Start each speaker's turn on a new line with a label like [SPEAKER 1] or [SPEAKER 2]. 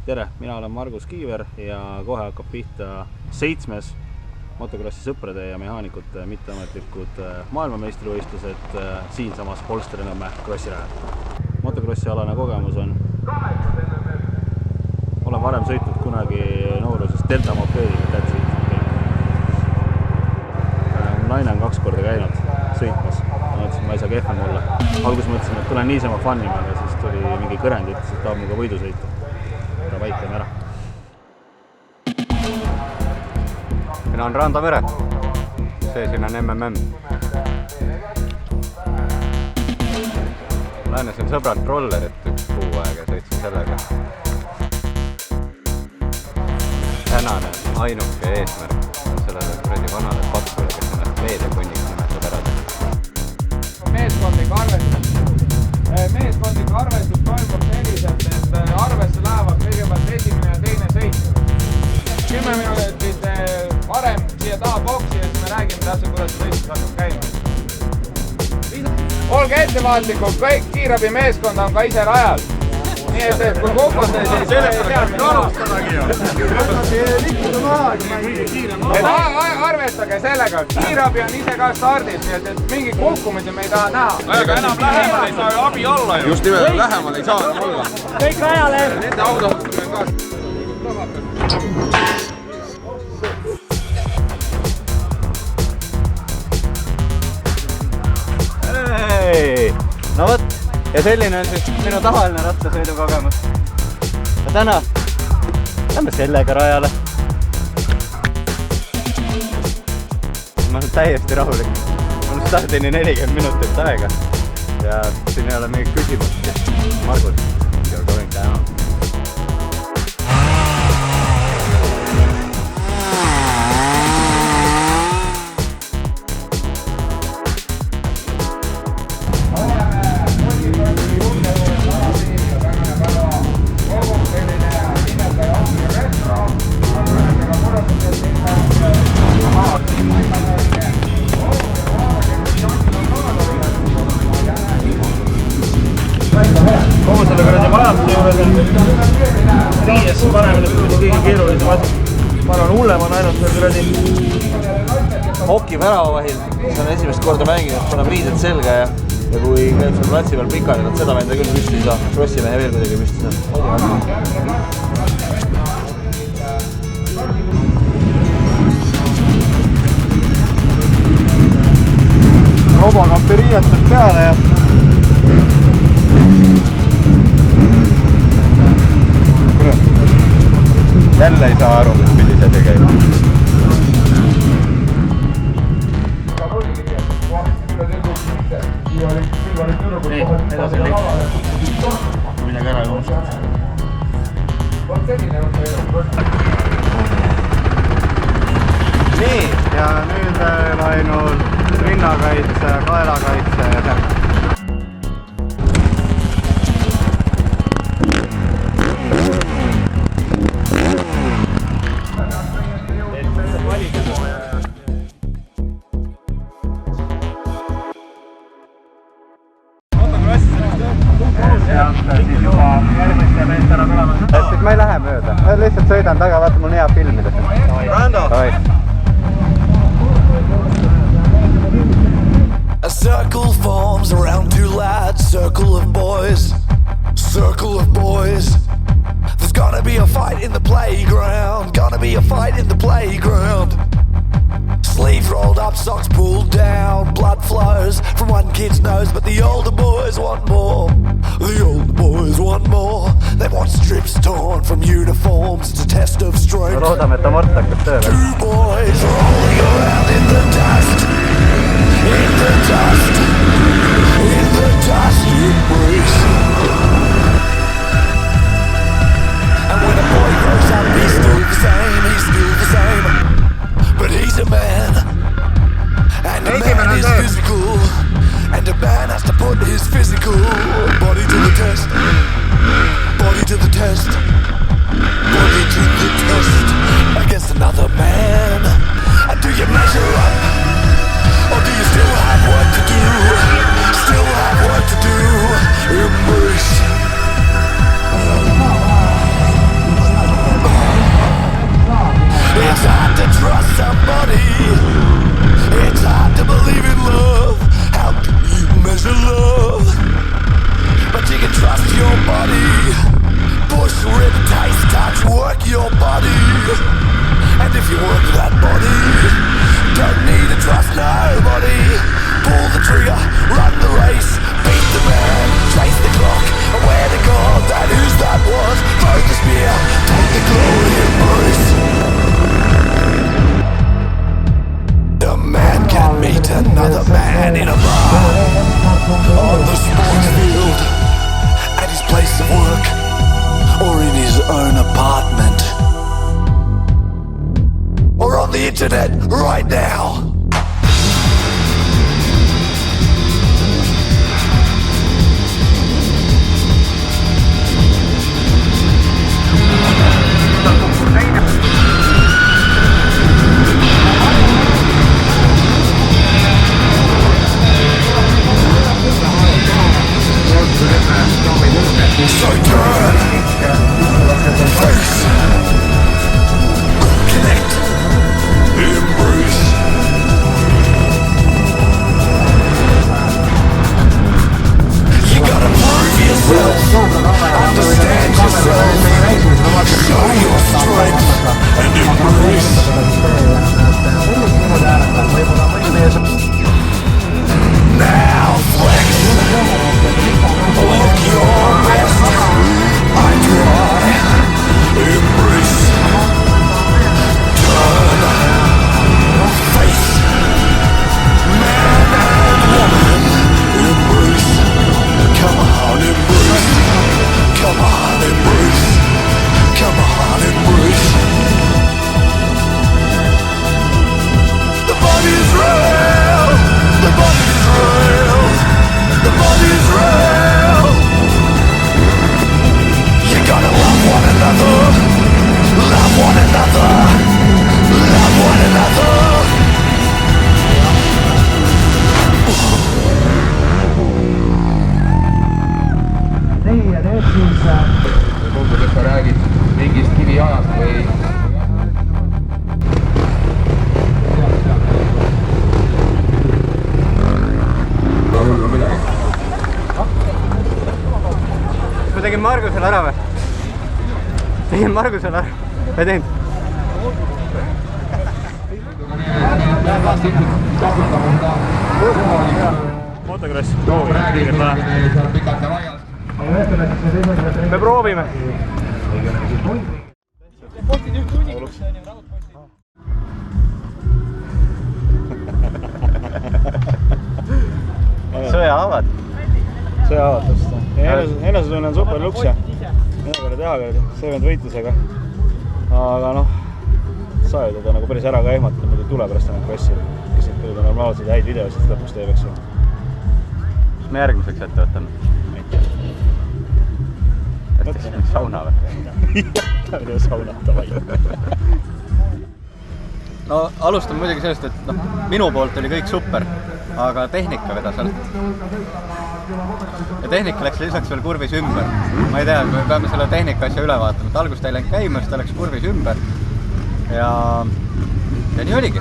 [SPEAKER 1] Tere, mina olen Margus Kiiver ja kohe hakkab pihta 7. motokrossi sõprade ja mehaanikute mitteametlikud maailmameistrivõistlused siinsamas Polsteri-Nõmme krossirajal. Motokrossi alane kogemus on, olen varem sõitnud kunagi nooruses Delta mopeediga tätsid. Naine on 2 korda käinud sõitmas, mõtlesin, ma ei saa kehvem olla. Alguses mõtlesin, et tulen niisama fannima, aga siis tuli mingi kõrend, ütles, et tahab minuga võidu sõita. Vaikleme ära.
[SPEAKER 2] Mina on Rando Mere. See siin on MMM. Laenasin sõbralt rollerit 1 kuu aega ja sõitsin sellega. Tänane ainuke eesmärk on sellele kuradi vanale paksule, kes ennast meediakunniks nimetab ära.
[SPEAKER 3] Meeskondlik arvestus toimub selliselt, et arvesse lähevad kõigepealt esimene ja teine sõit. 10 minutit varem siia taha boksi ja siis me räägime täpselt, kuidas see võistlus hakkab käima. Olge ettevaatlikud, kõik kiirabi meeskond on ka ise rajal. Nii et kui kukute, siis ei tea, mida alustadagi. Arvestage sellega, kiirabi on ise ka stardis, nii et mingi kukkumisi me ei taha näha.
[SPEAKER 4] Aga enam lähemal ei saa ju abi olla ju. Just nimelt, lähemal ei saa enam olla.
[SPEAKER 3] Kõik rajale!
[SPEAKER 4] Nende autohutumine on ka.
[SPEAKER 2] Hei! No võt, ja selline on siis minu tavaline rattasõidukogemus. Ja täna lähme sellega rajale. Ma olen täiesti rahulik. Mul stardini 40 minutit aega. Ja siin ei ole mingit küsimust. Margus, you're going down.
[SPEAKER 1] Kogu selle kuradi majanduse juures on riies panemine kõige keerulisem asi. Ma arvan, hullem on ainult see kuradi hoki värava vahil. See on esimest korda mänginud, paneb riided selga ja kui käib seal platsi peal pikali, nad seda venda küll püsti ei saa. Krossimehe veel kuidagi püsti saa.
[SPEAKER 2] Robokappi riietud peale ja jälle ei saa aru, mis pidi see käib.
[SPEAKER 1] Nii, edasi liik. Midagi ära ei unustanud.
[SPEAKER 2] Nii, ja nüüd ainult rinnakaitse, kaelakaitse ja see. Siis ma ei lähe mööda, ma lihtsalt sõidan taga, vaata mul on hea filmida.
[SPEAKER 4] Rando!
[SPEAKER 5] A circle forms around 2 lads, circle of boys. There's gonna be a fight in the playground, Sleeves rolled up, socks pulled down, blood flows from one kid's nose, but the older boys want more. They want strips torn from uniforms, it's a test of strength.
[SPEAKER 2] Loodame, et ta mort hakkab tööle.
[SPEAKER 5] 2 boys rolling around in the dust, you embrace. And when a boy grows up, he's still the same, but he's a man, and a man is physical, and a man has to put his physical body to the test, against another man. And do you measure up, or do you still have work to do? Embrace. another man in a bar, on the sports field, at his place of work, or in his own apartment, or on the internet right now. So turn, face, connect, embrace. You gotta prove yourself, understand yourself, show your strength and embrace. Now flex, look your best. I try, embrace, turn, face, man and woman, embrace. Come on, embrace. Come on, embrace. Come on, embrace. The body's real. The body's real. The body's real. You gotta love one another. Love one another. Love one another.
[SPEAKER 6] nii ja nüüd siis
[SPEAKER 3] tundub, et sa räägid mingist kiviajast või
[SPEAKER 2] ma tegin Margusele ära või? Tegin Margusele ära? Ei teinud?
[SPEAKER 1] Motocross, proovime, kõigest vähe. Me proovime.
[SPEAKER 2] Sõjahaavad.
[SPEAKER 1] Sõjahaavad täpselt. Enesetunne on super luks ja midagi teha küll, seevend võitlusega. Aga noh, sa ju teda nagu päris ära ka ehmatada, muidu tule pärast enam klassi, kes nüüd kõige normaalseid häid videosid lõpuks teeb, eks ju.
[SPEAKER 2] Mis me järgmiseks ette võtame? Näiteks mingi sauna või?
[SPEAKER 1] Jätame ju saunat, davai.
[SPEAKER 2] No alustame muidugi sellest, et minu poolt oli kõik super, aga tehnika vedas alt. Ja tehnika läks lisaks veel kurvis ümber. Ma ei tea, me peame selle tehnika asja üle vaatama. Algust ei läinud käima, siis ta läks kurvis ümber. Ja nii oligi.